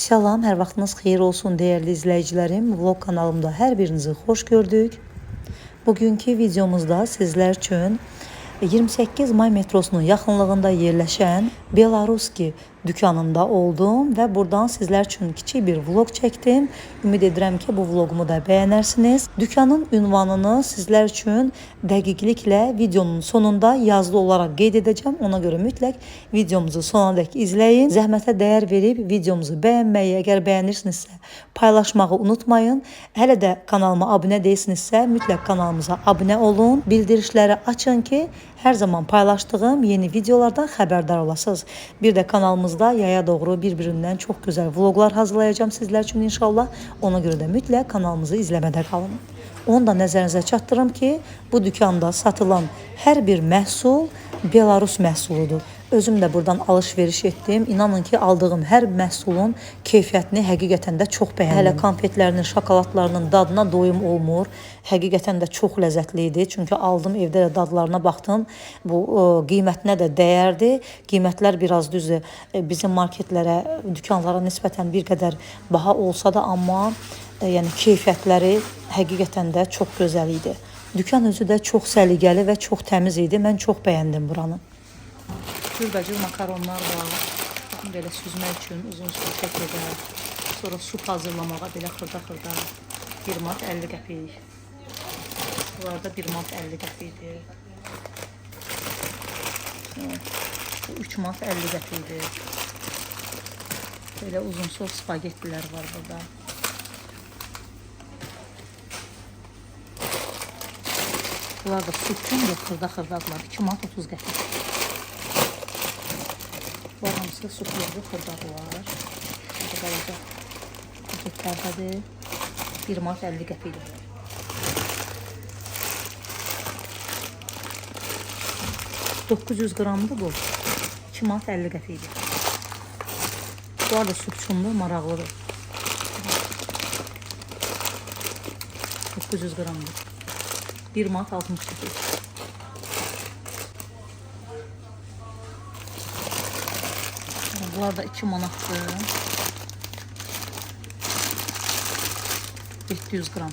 Salam, hər vaxtınız xeyir olsun değerli izləyicilərim. Vlog kanalımda hər birinizi xoş gördük. Bugünkü videomuzda sizlər üçün 28 may metrosunun yaxınlığında yerləşən Belaruski dükanında oldum və buradan sizlər üçün kiçik bir vlog çəkdim. Ümid edirəm ki, bu vlogumu da bəyənərsiniz. Dükanın ünvanını sizlər üçün dəqiqliklə videonun sonunda yazılı olaraq qeyd edəcəm. Ona görə mütləq videomuzu sonadək izləyin. Zəhmətə dəyər verib videomuzu bəyənməyi, əgər bəyənirsinizsə paylaşmağı unutmayın. Hələ də kanalıma abunə deyilsinizsə mütləq kanalımıza abunə olun. Bildirişləri açın ki, hər zaman paylaşdığım yeni videolardan xəbərdar olasınız. Bir də kanalımızda yaya doğru bir-birindən çox gözəl vloglar hazırlayacağım sizlər üçün inşallah. Ona görə də mütləq kanalımızı izləmədə qalın. Onu da nəzərinizə çatdırım ki, bu dükkanda satılan hər bir məhsul Belarus məhsuludur. Özüm də buradan alış-veriş etdim. İnanın ki, aldığım hər məhsulun keyfiyyətini həqiqətən də çox bəyəndim. Hələ konfetlərinin, şokoladlarının dadına doyum olmur. Həqiqətən də çox ləzzətli idi. Çünki aldım, evdə də dadlarına baxdım. Bu qiymətinə də dəyərdi. Qiymətlər biraz düzdür. Bizim marketlərə, dükanlara nisbətən bir qədər baha olsa da, amma yəni keyfiyyətləri həqiqətən də çox gözəl idi. Dükan özü də çox səliqəli və çox təmiz idi. Mən çox bəyəndim buranı. Cürbəcür makaronlar var. Baxın, belə süzmək üçün uzun su şəkildə. Sonra sup hazırlamağa belə xırda-xırda 1 manat 50 qəpik. Bunlarda 1 manat 50 qəpikdir. Bu 3 manat 50 qəpikdir. Belə uzun sos spagettilər var burada. Bunlar da su üçündür, xırda-xırdadlar. 2 manat 30 qəpik. Bu hamısı supluqlu xırdalar. Burada balaca paketlərdədir. 1 manat 50 qəpikdir. $900 qramdır bu. 2 manat 50 qəpikdir. Bu arada supçumlu, maraqlıdır. 900 qramdır. 1 manat 60 qəpik. Bunlar da 2 manatdır. 700 qram.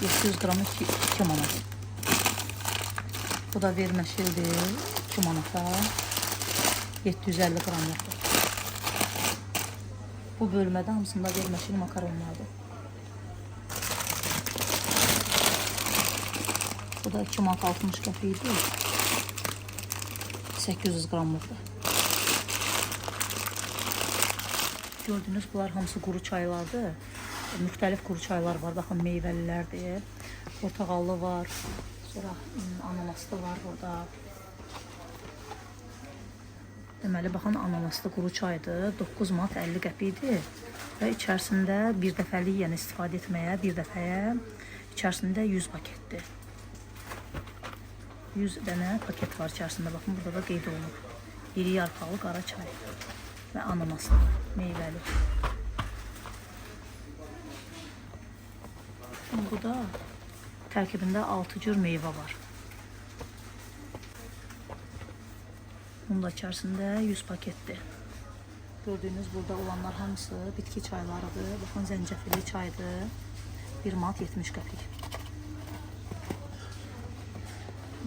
700 qramı 2 manat. Bu da verməşildir. 2 manata. 750 qramlıqdır. Bu bölmədə hamısında verməşil makaronlardır. Bu da 2 manat 60 qəpikdir. 800 qramlıqdır. Gördüğünüz bunlar hamısı quru çaylardır. Müxtəlif quru çaylar var. Baxın, meyvəlilərdir. Portağallı var. Sonra ananaslı var burada. Deməli, baxın, ananaslı quru çaydır. 9 manat 50 qəpikdir. Və içərisində bir dəfəlik, yəni istifadə etməyə, bir dəfəyə içərisində 100 paketdir. 100 dənə paket var içərisində. Baxın, burada da qeyd olunur. İri yarpaqlı qara çay və ananaslı, meyvəli. Burada tərkibində 6 cür meyvə var. Bunun da içərisində 100 paketdir. Gördüyünüz burada olanlar hamısı bitki çaylarıdır. Baxın, zəncəfilli çaydır. 1 manat 70 qəpik.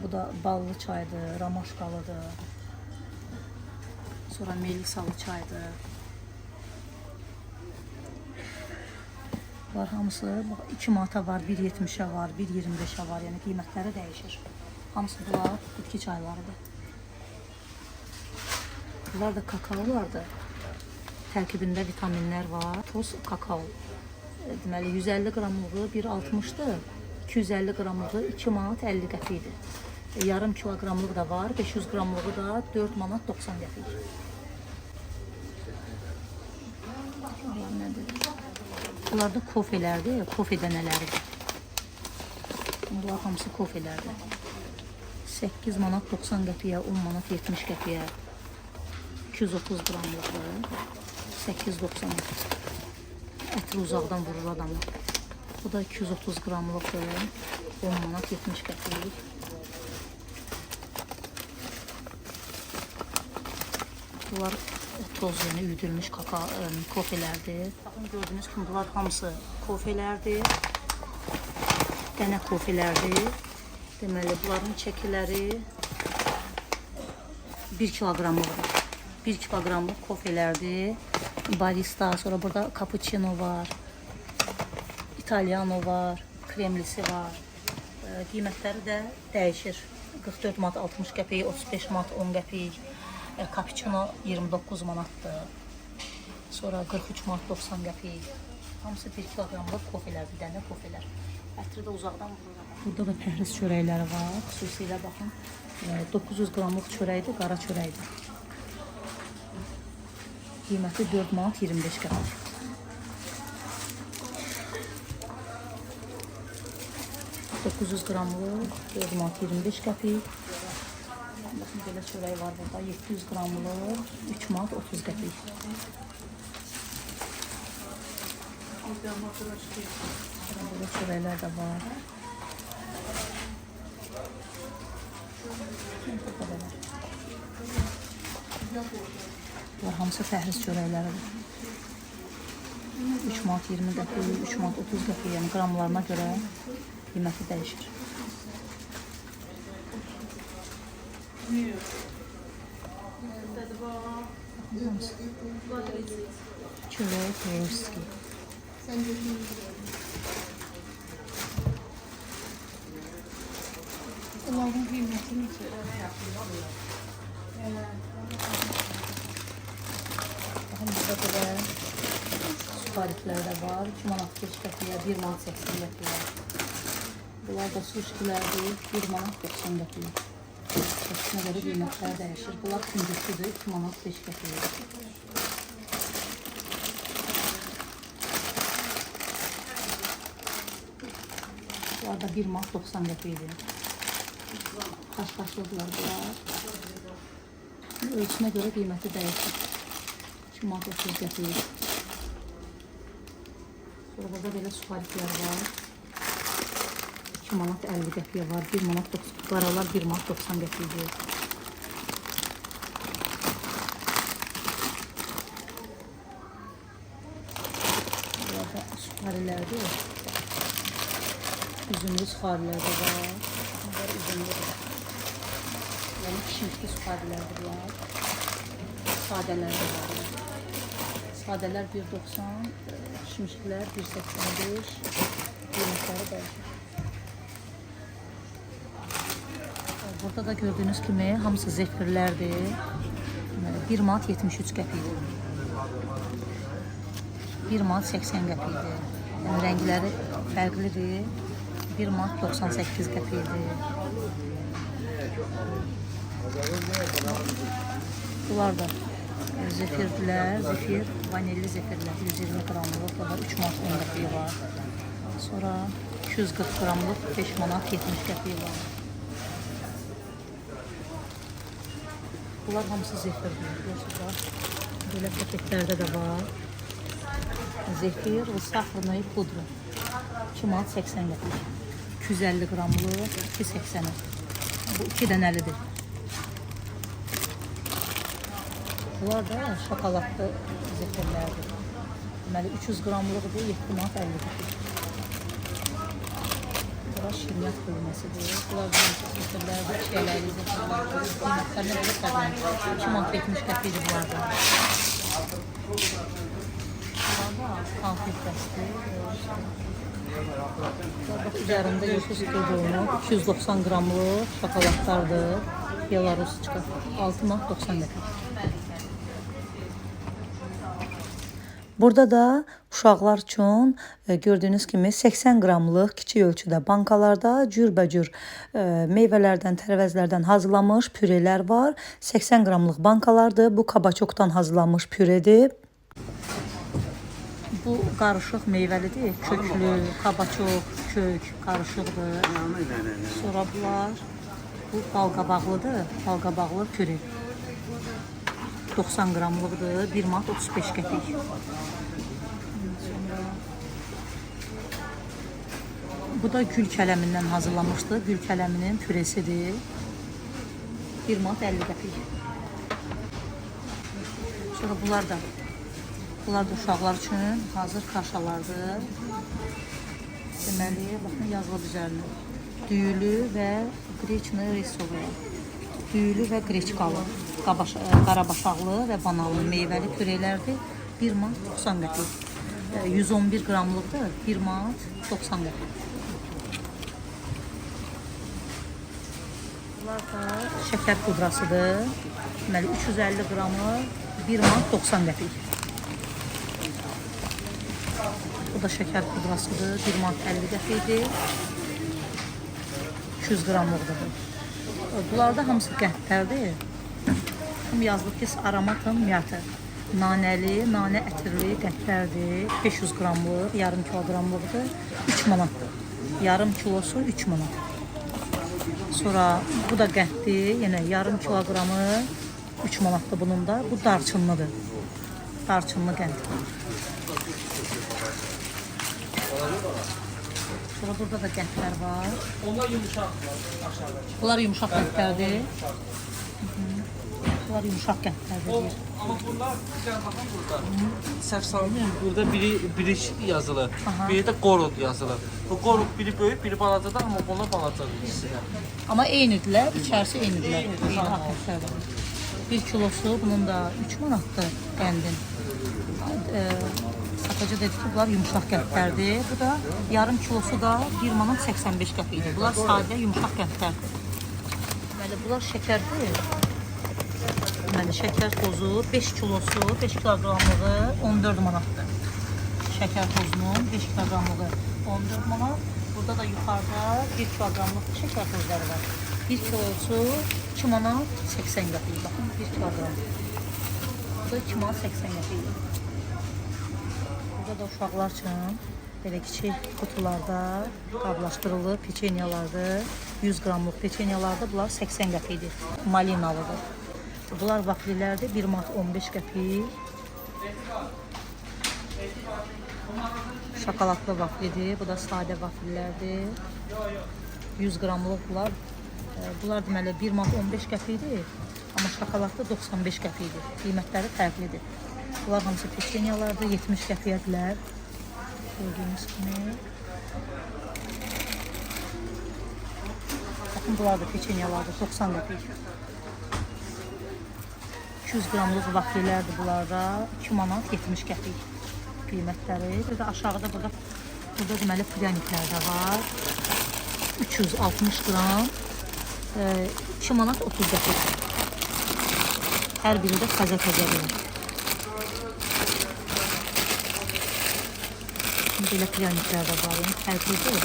Bu da ballı çaydır, ramaşkalıdır. Sonra melisalı çaydır. Bunlar hamısı 2 manata var, 1.70'ə var, 1.25'ə var. Yəni qiymətləri dəyişir. Hamısı bunlar bitki çaylarıdır. Bunlar da kakaolardır. Tərkibində vitaminlər var. Toz kakao. Deməli 150 qramlığı 1.60'dır. 250 qramlığı 2 manat 50 qəpikdir. Yarım kilogramlıq da var, 500 qramlığı da 4 manat 90 qəpik. Bunlar da kofelərdir, kofe dənələridir. Bunlar hamısı kofelərdir. 8 manat 90 qəpiyə, 10 manat 70 qəpiyə, 230 qramlıqdır, 8.90. Ətri uzaqdan vurur adamı. Bu da 230 qramlıqdır, 10 manat 70 qəpik. Bunlar toz, yəni üyüdülmüş kofelərdir. Baxın, gördüyünüz kimi bunlar hamısı kofelərdir. Dənə kofelərdir. Deməli, bunların çəkiləri 1 kiloqramlıqdır. 1 kiloqramlıq kofelərdir. Barista, sonra burada cappuccino var, italiano var, kremlisi var. Qiymətləri də dəyişir. 44 manat 60 qəpik, 35 manat 10 qəpik. Cappuccino 29 manatdır. Sonra 43 manat 90 qəpik. Hamısı 1 kiloqramlıq kofelərdir, dənə kofelər. Ətri də uzaqdan vururam. Burada da pəhriz çörəkləri var. Xüsusilə baxın, 900 qramlıq çörəkdir, qara çörəkdir. Qiyməti 4 manat 25 qəpik. $900 qramlıq 4 manat 25 qəpik. Baxın, belə çörək var burada. 700 qramlıq 3 manat 30 qəpik. Burada çörəklər də var. Bunlar hamısı pəhriz çörəkləridir. 3 manat 20 qəpik, 3 manat 30 qəpik, yəni qramlarına görə qiyməti dəyişir. Çörək Perovski. Onların qiymətini Baxın, burada belə suxariklər də var. 2 manat 5 qəpiyə, 1 manat 80 qəpiyə. Bunlar da suşkilərdir, 1 manat 90 qəpiyə. Çəşkinə görə qiymətlər dəyişir. Bunlar kündüklüdür, 2 manat 5 qəpiyə. Bunlar da 1 manat 90 qəpiydir. Xaşxaşlıqlar bunlar. Ölçünə görə qiyməti dəyişir. 2 manat 30 qəpik. Sonra burada belə suxariklər var. 2 manat 50 qəpiyə var. 1 manat 90. Qaralar 1 manat 90 qəpikdir. Burada suxarilərdir. Üzümlü suxarilər də var. Bunlar üzümlü də. Yəni pişmişli suxarilərdir bunlar. Sadələr də var. Sadələr 1.90, pişmişlər 1.85, qiymətləri dəyişir. Burada da gördüyünüz kimi hamısı zefirlərdir. 1 manat 73 qəpikdir. 1 manat 80 qəpikdir. Yəni rəngləri fərqlidir. 1 manat 98 qəpikdir. Bunlar da zefirlər, zefir, vanilli zefirlər 120 qramlıq, burada 3 manat 10 qəpiyi var. Sonra 240 qramlıq 5 manat 70 qəpiyi var. Bunlar hamısı zefirdir. Görürsünüz, belə paketlərdə də var. Zefir və saxırnayı pudra 2 manat 80 qəpik. 250 qramlıq 2.80. Bu 2 dənəlidir. Bunlar da şokoladlı zefirlərdir. Deməli 300 qramlıqdır, 7 manat 50 qəpik. Bura şirniyyat bölməsidir. Bunlar da zefirlərdir, çiyələkli zefirlərdir. Qiymətlərinə belə fərqlənir. 2 manat 70 qəpikdir bunlar da. Bunlar da konfet dəsti. Bax, üzərində görürsünüz qıydığını 290 qramlıq şokoladlardır. Belarusçka 6 manat 90 qəpik. Burada da uşaqlar üçün gördüyünüz kimi 80 qramlıq kiçik ölçüdə bankalarda cürbəcür meyvələrdən, tərəvəzlərdən hazırlanmış pürelər var. 80 qramlıq bankalardır. Bu kabaçokdan hazırlanmış püredir. Bu qarışıq meyvəlidir. Köklü, kabaçok, kök qarışıqdır. Sonra bunlar, bu balqabaqlıdır. Balqabaqlı püre. 90 qramlıqdır. 1 manat 35 qəpik. Bu da gül kələmindən hazırlanmışdır. Gül kələminin püresidir. 1 manat 50 qəpik. Sonra bunlar da uşaqlar üçün hazır kaşalardır. Deməli, baxın yazılıb üzərinə. Düyülü və qreçni risovaya. Düyülü və qreçkalı, qarabaşaqlı və bananlı meyvəli pürələrdir. 1 manat 90 qəpik. 111 qramlıqdır, 1 manat 90 qəpik. Bunlar da şəkər pudrasıdır. Deməli, 350 qramı 1 manat 90 qəpik. Bu da şəkər pudrasıdır, 1 manat 50 qəpikdir. 200 qramlıqdır. Bunlar da hamısı qəndlərdir. Yazılıb ki, aromatın miyatı. Nanəli, nanə ətirli qəndlərdir. 500 qramlıq, yarım kilogramlıqdır. 3 manatdır. Yarım kilosu 3 manat. Sonra bu da qənddir. Yenə yarım kilogramı 3 manatdır bunun da. Bu darçınlıdır. Darçınlı qənd. Sonra burada da qəndlər var. Bunlar yumuşaq qəndlərdir. Bunlar yumuşaq qəndlərdir. Ama bunlar bakın burada. Səhv salmayın, burada biri yazılı, biri də qorud yazılı. Bu qorud biri böyük, biri balacadır, amma bunlar balacadır ikisi də. Amma eynidirlər, içərisi eynidirlər. Eyni afətlərdir. 1 kilosu bunun da 3 manatdır qəndin. Satıcı dedi ki, bunlar yumuşaq qəndlərdir. Bu da yarım kilosu da 1 manat 85 qəpikdir. Bunlar sadə yumuşaq qəndlərdir. Deməli, bunlar şəkərdir. Deməli, şəkər tozu 5 kilosu, 5 kilogramlığı 14 manatdır. Şəkər tozunun 5 kilogramlığı 14 manat. Burada da yuxarıda 1 kilogramlıq şəkər tozları var. 1 kilosu 2 manat 80 qəpik. Baxın, 1 kilogram. Bu da 2 manat 80 qəpikdir. Burada da uşaqlar üçün belə kiçik qutularda qablaşdırılıb peçenyalardır. 100 qramlıq peçenyalardır. Bunlar 80 qəpikdir. Malinalıdır. Bunlar vaflilərdir. 1 manat 15 qəpik. Şokoladlı vaflidir. Bu da sadə vaflilərdir. 100 qramlıq bunlar. Bunlar deməli 1 manat 15 qəpikdir. Amma şokoladlı 95 qəpikdir. Qiymətləri fərqlidir. Bunlar hamısı peçenyalardır. 70 qəpiyədirlər. Gördüyünüz kimi. Baxın, bunlar da peçenyalardır. 90 qəpik. 200 qramlıq vaflilərdir bunlarda. 2 manat 70 qəpik qiymətləri. Bir də aşağıda burada deməli pryaniklər də var. 360 qram 2 manat 30 qəpik. Hər biri də təzə-təzədir. Belə pryaniklər də var. Fərqlidir.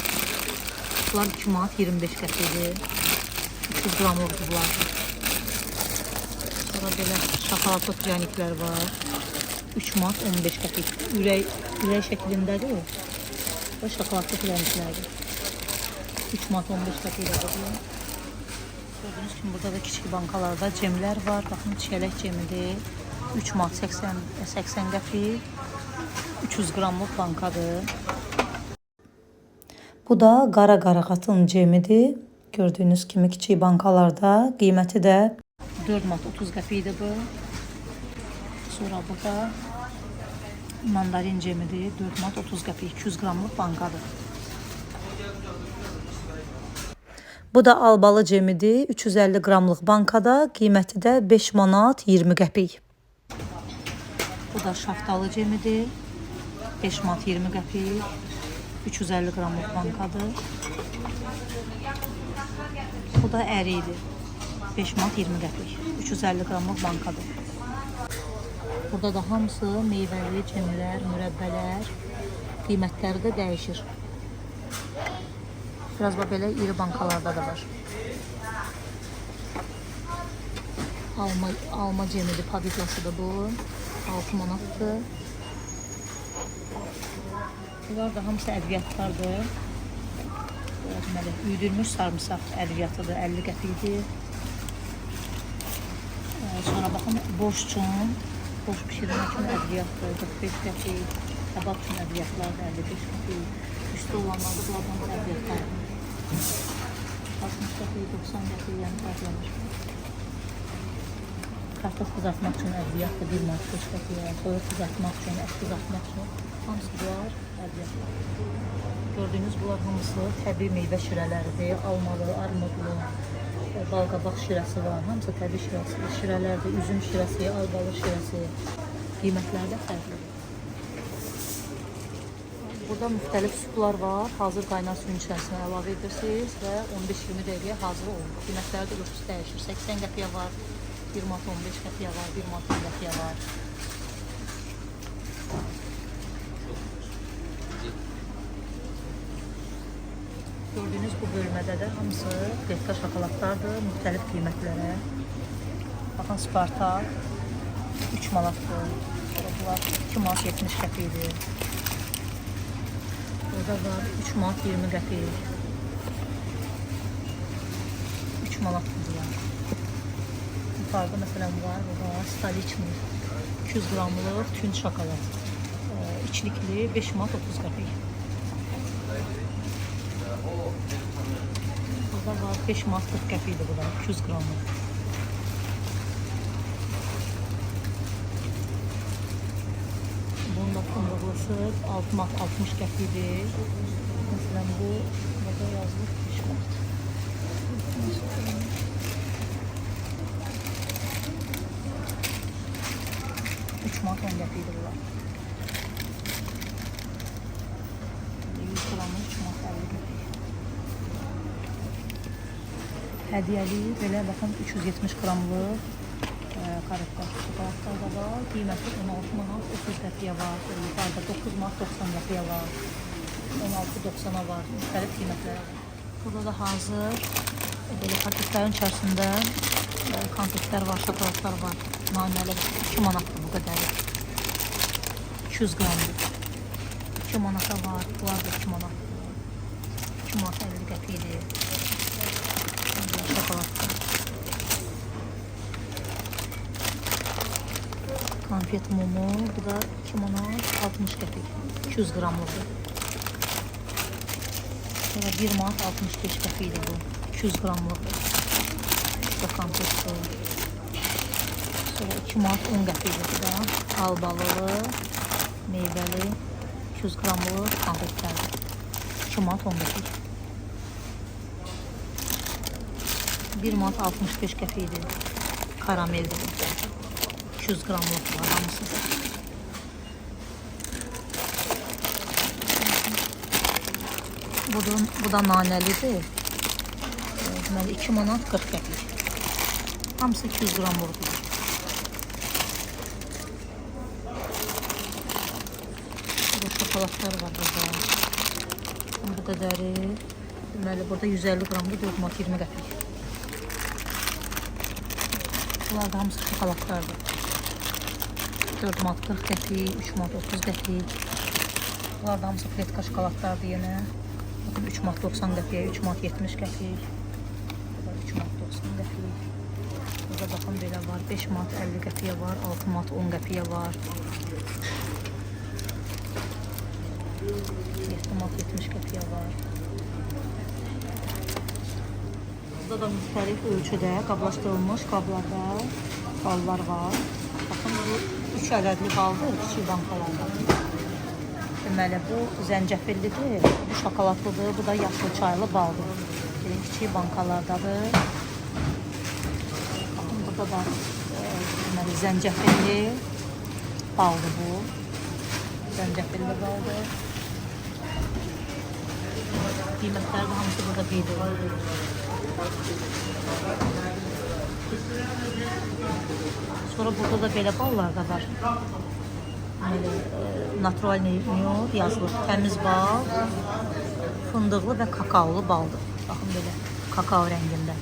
Bunlar 2 manat 25 qəpikdir. 300 qramlıqdır bunlar. Sonra belə şokoladlı pryaniklər var. 3 manat 15 qəpik. Ürək şəklindədir. Və şokoladlı pryaniklərdir. 3 manat 15 qəpikdir. Gördüyünüz kimi burada da kiçik bankalarda cemlər var. Baxın, çiyələk cemidir. 3 manat 80 qəpik. 300 qramlıq bankadır. Bu da qara qarağatın cemidir. Gördüyünüz kimi kiçik bankalarda. Qiyməti də 4 manat 30 qəpikdir bu. Sonra bu da mandarin cemidir. 4 manat 30 qəpik. 200 qramlıq bankadır. Bu da albalı cemidir. 350 qramlıq bankada. Qiyməti də 5 manat 20 qəpik. Bu da şaftalı cemidir. 5 manat 20 qəpik. 350 qramlıq bankadır. Bu da əridir. 5 manat 20 qəpik. 350 qramlıq bankadır. Burada da hamısı meyvəli cemlər, mürəbbələr. Qiymətləri də dəyişir. Biraz belə iri bankalarda da var. Alma cemidir, pavidosudur bu. 6 manatdır. Bunlar da hamısı ədviyyatlardır. Deməli, üyüdülmüş sarımsaq ədviyyatıdır, 50 qəpikdir. Sonra baxın, borş üçün, borş pişirmək üçün ədviyyatdır, 45 qəpik. Kabab üçün ədviyyatlardır, 55 qəpik. Üstü olanlarda bunlardan ədviyyatlardır. 60 qəpik, 90 qəpik, yəni fərqlənir. kartof qızartmaq üçün ədviyyatdır 1 manat 5 qəpiyə, toyuq qızartmaq üçün, ət qızartmaq üçün hamısı var ədviyyatlar. Gördüyünüz bunlar hamısı təbii meyvə şirələridir, almalı, armudlu, balqabaq şirəsi var, hamısı təbii şirələrdir, üzüm şirəsi, albalı şirəsi, qiymətləri də fərqlidir. Burada müxtəlif suplar var, hazır qaynar suyun içərisinə əlavə edirsiniz və 15-20 dəqiqəyə hazır olur. Qiymətləri də görürsünüz dəyişir, 80 qəpiyə var, 1 manat 15 qəpiyə var, 1 manat 10 qəpiyə var. Gördüyünüz bu bölmədə də hamısı kletka şokoladlardır, müxtəlif qiymətlərə. Baxın, Spartak 3 manatdır, bunlar 2 manat 70 qəpikdir. Burada var 3 manat 20 qəpik, 3 manatdır bunlar. Yukarıda məsələn var, burada Stolichny 200 qramlıq tünd şokolad, içlikli 5 manat 30 qəpik. Burada var 5 manat 40 qəpikdir bu da 200 qramlıq. Bunun da fındıqlısı 6 manat 60 qəpikdir. Məsələn bu burada yazılır 5 manat. 3 manat 10 qəpikdir bunlar. 100 qramı 3 manat 50 qəpik. Hədiyyəli belə baxın 370 qramlıq karetlər şokoladlar da var. Qiyməti 16 manat 30 qəpiyə var. Yukarıda 9 manat 90 qəpiyə var. 16.90-a var. Müxtəlif qiymətləri var. Burada da hazır belə paketlərin içərisində konfetlər var, şokoladlar var. Nanəli 2 manatdır bu qədəri. 200 qramdır. 2 manata var. Bunlar da 2 manatdır. 2 manat 50 qəpikdir. Şokoladlar. Konfet mumu, bu da 2 manat 60 qəpik. 200 qramlıqdır. Sonra 1 manat 65 qəpikdir bu. 200 qramlıqdır. Bu da konfetdir. Sonra 2 manat 10 qəpikdir bu da. Albalılı, meyvəli, 200 qramlıq konfetlərdir. 2 manat 10 qəpik. 1 manat 65 qəpikdir. Karameldir bu. 200 qramlıq var hamısı. Bu da nanəlidir. Deməli 2 manat 40 qəpik. Hamısı 200 qramlıqdır. Burada şokoladlar var burada. Bu qədəri. Deməli burada 150 qramda 4 manat 20 qəpik. Bunlar da hamısı şokoladlardır. 4 manat 40 qəpik, 3 manat 30 qəpik. Bunlar da hamısı kletka şokoladlardır yenə. Bakın 3 manat 90 qəpiyə, 3 manat 70 qəpik. Burada 3 manat 90 qəpik. Burada baxın belə var, 5 manat 50 qəpiyə var, 6 manat 10 qəpiyə var. 7 manat 70 qəpiyə var. Burada da müxtəlif ölçüdə qablaşdırılmış qablarda ballar var. Baxın, bu 3 ədədli baldır, kiçik bankalardan. Deməli, bu zəncəfillidir, bu şokoladlıdır, bu da yaşlı çaylı baldır. Kiçik bankalardadır. Baxın, burada da deməli, zəncəfilli baldır bu. Zəncəfilli baldır. Qiymətləri də hamısı burada qeyd edilir. Sonra burada da belə ballar da var. Naturalni yazılır. Təmiz bal, fındıqlı və kakaolu baldır. Baxın belə, kakao rəngində.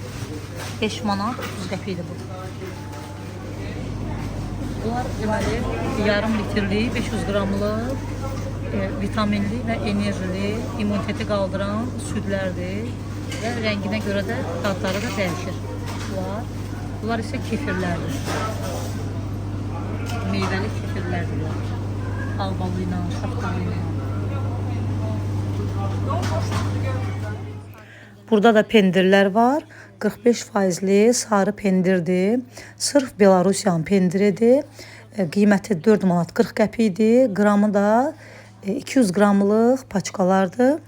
5 manat 30 qəpikdir bu. Bunlar deməli yarım litrlik, 500 qramlıq vitaminli və enerjili, immuniteti qaldıran südlərdir. Və rənginə görə də dadları da dəyişir. Bunlar isə kefirlərdir. Meyvəli kefirlərdir. Albalı ilə, şaftalı ilə. Burada da pendirlər var. 45%li sarı pendirdir. Sırf Belarusiyanın pendiridir. Qiyməti 4 manat 40 qəpikdir. Qramı da 200 qramlıq paçkalardır.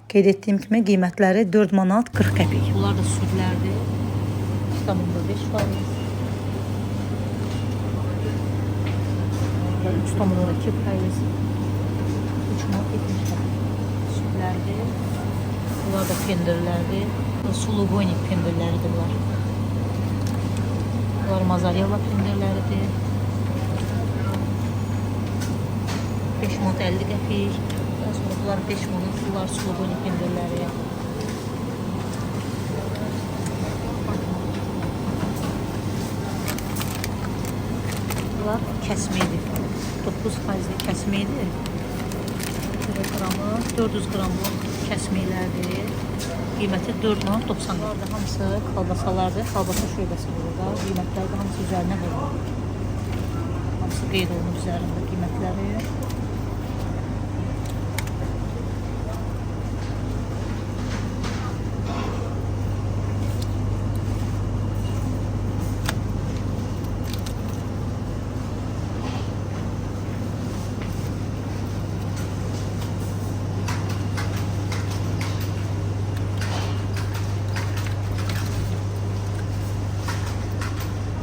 Qeyd etdiyim kimi qiymətləri 4 manat 40 qəpik. Bunlar da südlərdir. İstanbulda 5%. 3,2%. 3 manat 70 qəpik. Südlərdir. Bunlar da pendirlərdir. Sulubonik pendirləridir bunlar. Bunlar Mazarella pendirləridir. 5 manat 50 qəpik. Daha sonra bunlar 5 manat. Bunlar Sulubonik pendirləri. Bunlar kəsməkdir. 9%li kəsməkdir. Qramı 400 qramlıq kəsməklərdir. Qiyməti 4 manat 90 qəpik. Hamısı kalbasalardır. Kalbasa şöbəsi burada. Qiymətləri də hamısı üzərinə verir. Hamısı qeyd olunub üzərində qiymətləri.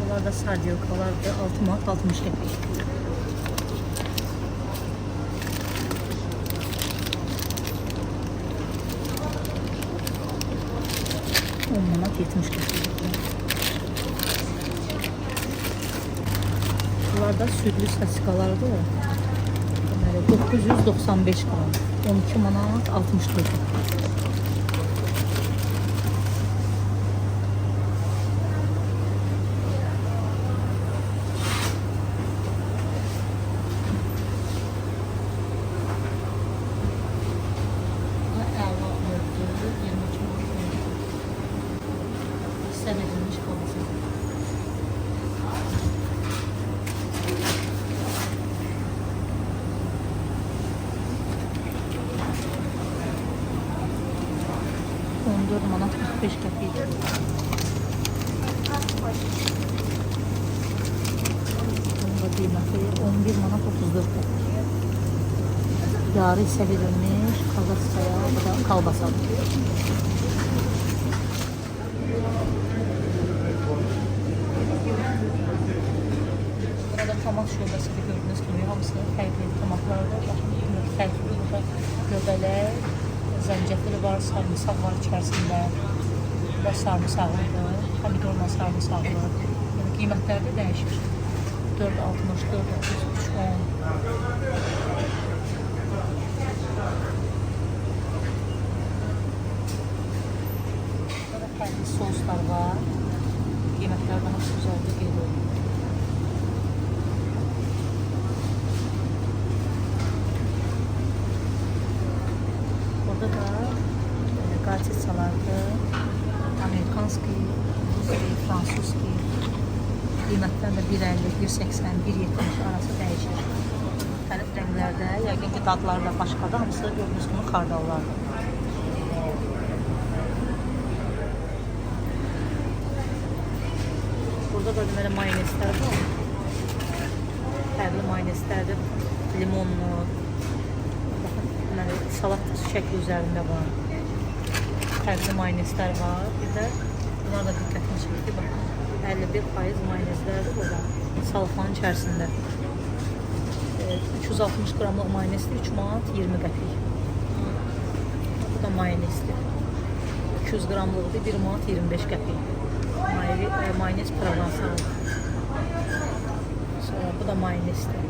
Bunlar da sardiokalardır. 6 manat 60 qəpik. Manat 70 qəpik. Bunlar da südlü sasikalardır. 995 gram. 12 manat 64 qəpik. Edilmiş kalması. Manat 45 qəpik. Bunda qiyməti 11 manat 34 qəpik. Yarı isə verilmiş kalbasaya, bu da kalbasadır. Tomat şöbəsində gördüyünüz kimi hamısı fərqli tomatlardır. Baxın, fərqli burada göbələk, zəncəfili var, sarımsaq var içərisində. Və sarımsaqlıdır, pomidorla sarımsaqlı. Yəni qiymətləri də dəyişir. 4.60, 4.33, 10. Burada fərqli soslar var. Qiymətləri daha güzəldir, qeyd olunur. Burada da qarçıçalardır, amerikanski, fransuski. Qiymətlər də 1.50, 1.80, 1.70 arası dəyişir. Müxtəlif rənglərdə, yəqin ki dadları da başqadır, hamısı gördüyünüz kimi kardallardır. Burada da deməli mayonezlər var. Fərqli mayonezlərdir, limonlu. Salat şəkli üzərində var. Fərqli mayonezlər var. Bir də bunlar da diqqətini çəkdi. Baxın, 51% mayonezlərdir burada. Salafanın içərisində. 360 qramlıq mayonezdir, 3 manat 20 qəpik. Bu da mayonezdir. 200 qramlıqdır, 1 manat 25 qəpik. Mayonez provansalı. Sonra bu da mayonezdir.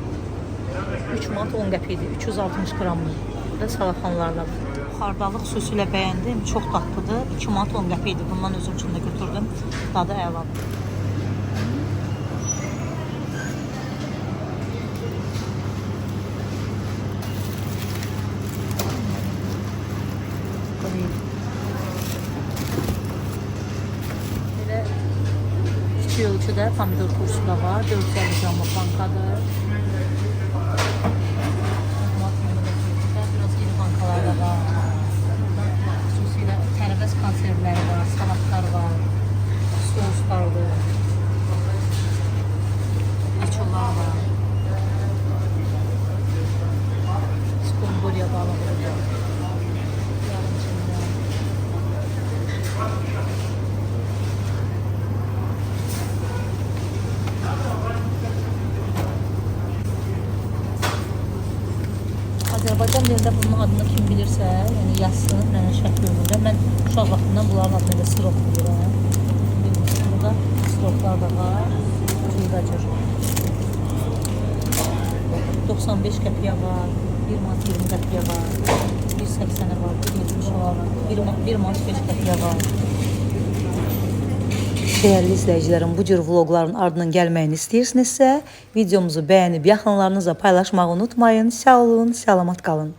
3 manat 10 qəpikdir, 360 qramlıq. Salafanlarla. Xardalıq sosu ilə bəyəndim. Çox dadlıdır. 2 manat 10 qəpikdir. Bundan özüm üçün də götürdüm. Dadı əladır. Belə kiçik ölçüdə pomidor turşusu da var. 450 qramlıq bankadır. Xüsusilə tərəvəz Azərbaycan dilində bunun adını kim bilirsə, yəni yazsın, mənə şərh bölümündə. Mən uşaq vaxtından bunların adını da sirop bilirəm. Burada siroplar da var. Cürbəcür. 95 qəpiyə var, 1 manat 20 qəpiyə var, 1.80'e var, 1.70 var, 1 manat 5 qəpiyə var. Değerli izləyicilərim, bu cür vlogların ardının gəlməyini istəyirsinizsə, videomuzu bəyənib yaxınlarınızla paylaşmağı unutmayın. Sağ olun, salamat qalın.